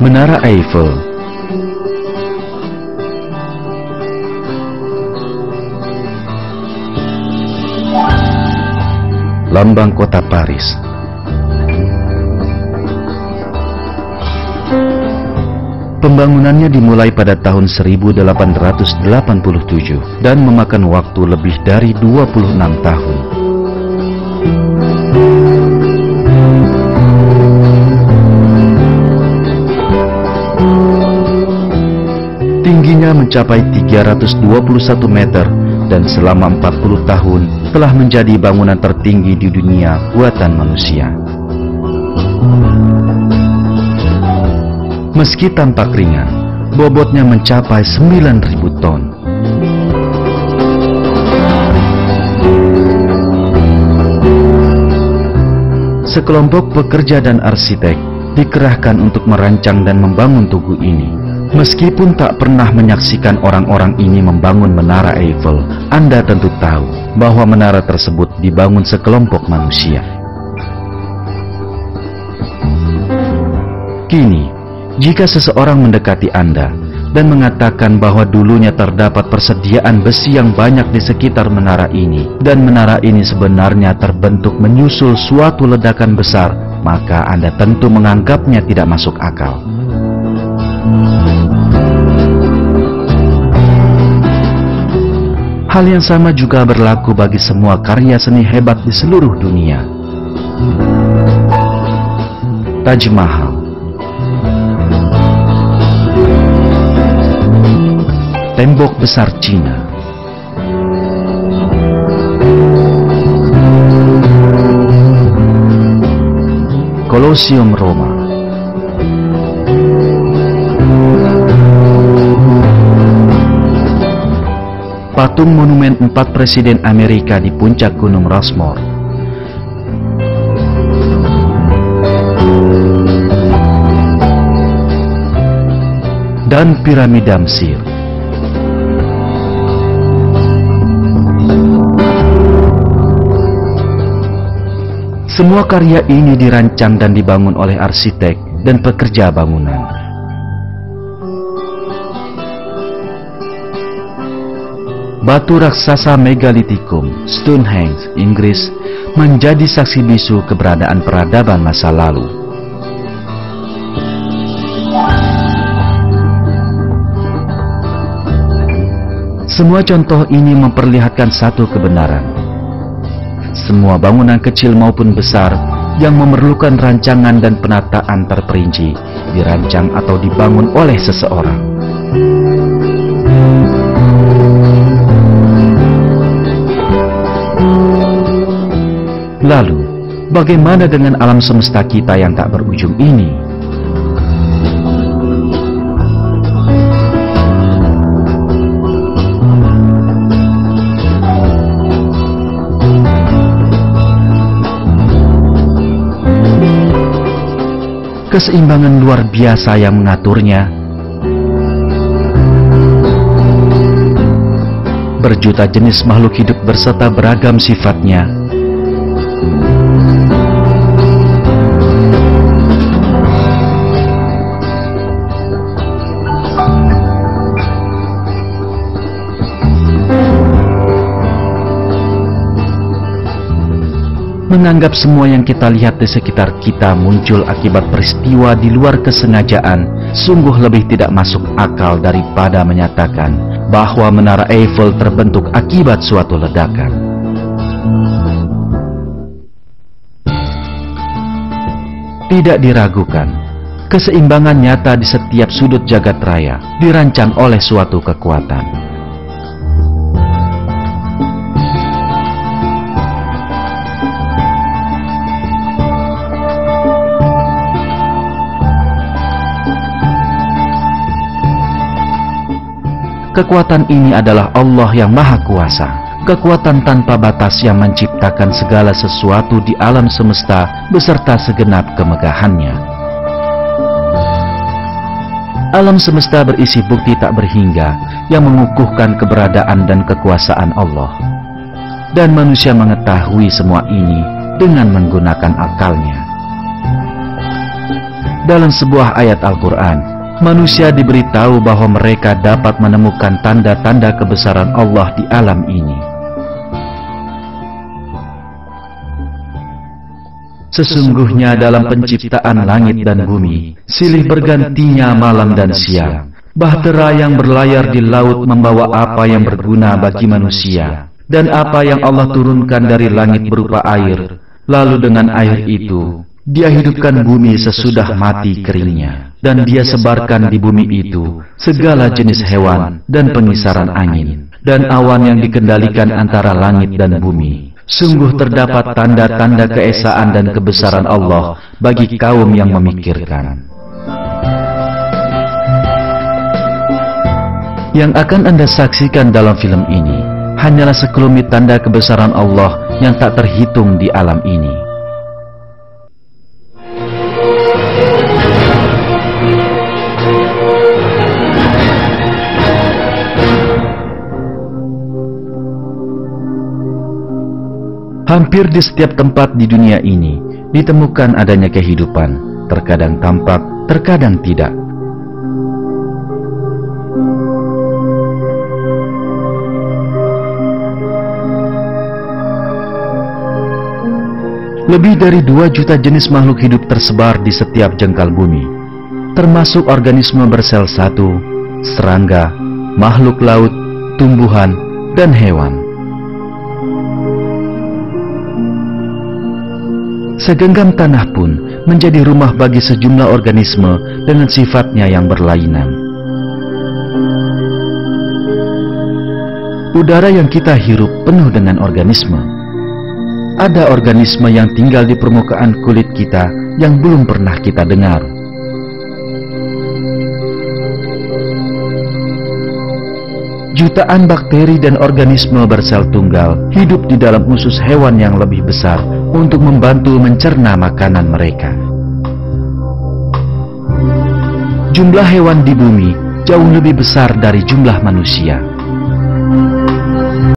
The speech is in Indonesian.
Menara Eiffel. Lambang kota Paris. Pembangunannya dimulai pada tahun 1887 dan memakan waktu lebih dari 26 tahun. Tingginya mencapai 321 meter dan selama 40 tahun telah menjadi bangunan tertinggi di dunia buatan manusia. Meski tampak ringan, bobotnya mencapai 9.000 ton. Sekelompok pekerja dan arsitek dikerahkan untuk merancang dan membangun tugu ini. Meskipun tak pernah menyaksikan orang-orang ini membangun Menara Eiffel, Anda tentu tahu bahwa menara tersebut dibangun sekelompok manusia. Kini, jika seseorang mendekati Anda dan mengatakan bahwa dulunya terdapat persediaan besi yang banyak di sekitar menara ini, dan menara ini sebenarnya terbentuk menyusul suatu ledakan besar, maka Anda tentu menganggapnya tidak masuk akal. Hal yang sama juga berlaku bagi semua karya seni hebat di seluruh dunia. Taj Mahal, tembok besar Cina, Kolosium Roma, patung monumen 4 presiden Amerika di puncak Gunung Rushmore, dan piramida Mesir. Semua karya ini dirancang dan dibangun oleh arsitek dan pekerja bangunan. Batu raksasa Megalithicum, Stonehenge, Inggris, menjadi saksi bisu keberadaan peradaban masa lalu. Semua contoh ini memperlihatkan satu kebenaran. Semua bangunan kecil maupun besar yang memerlukan rancangan dan penataan terperinci, dirancang atau dibangun oleh seseorang. Lalu, bagaimana dengan alam semesta kita yang tak berujung ini? Keseimbangan luar biasa yang mengaturnya. Berjuta jenis makhluk hidup berserta beragam sifatnya. Menganggap semua yang kita lihat di sekitar kita muncul akibat peristiwa di luar kesengajaan sungguh lebih tidak masuk akal daripada menyatakan bahwa Menara Eiffel terbentuk akibat suatu ledakan. Tidak diragukan, keseimbangan nyata di setiap sudut jagat raya dirancang oleh suatu kekuatan. Kekuatan ini adalah Allah yang Maha Kuasa, kekuatan tanpa batas yang menciptakan segala sesuatu di alam semesta beserta segenap kemegahannya. Alam semesta berisi bukti tak berhingga yang mengukuhkan keberadaan dan kekuasaan Allah. Dan manusia mengetahui semua ini dengan menggunakan akalnya. Dalam sebuah ayat Al-Quran, manusia diberitahu bahwa mereka dapat menemukan tanda-tanda kebesaran Allah di alam ini. Sesungguhnya dalam penciptaan langit dan bumi, silih bergantinya malam dan siang. Bahtera yang berlayar di laut membawa apa yang berguna bagi manusia, dan apa yang Allah turunkan dari langit berupa air. Lalu dengan air itu, Dia hidupkan bumi sesudah mati keringnya, dan Dia sebarkan di bumi itu segala jenis hewan dan pengisaran angin, dan awan yang dikendalikan antara langit dan bumi. Sungguh terdapat tanda-tanda keesaan dan kebesaran Allah bagi kaum yang memikirkan. Yang akan Anda saksikan dalam film ini hanyalah sekelumit tanda kebesaran Allah yang tak terhitung di alam ini. Hampir di setiap tempat di dunia ini ditemukan adanya kehidupan, terkadang tampak, terkadang tidak. Lebih dari 2 juta jenis makhluk hidup tersebar di setiap jengkal bumi, termasuk organisme bersel satu, serangga, makhluk laut, tumbuhan, dan hewan. Segenggam tanah pun menjadi rumah bagi sejumlah organisme dengan sifatnya yang berlainan. Udara yang kita hirup penuh dengan organisme. Ada organisme yang tinggal di permukaan kulit kita yang belum pernah kita dengar. Jutaan bakteri dan organisme bersel tunggal hidup di dalam usus hewan yang lebih besar untuk membantu mencerna makanan mereka. Jumlah hewan di bumi jauh lebih besar dari jumlah manusia.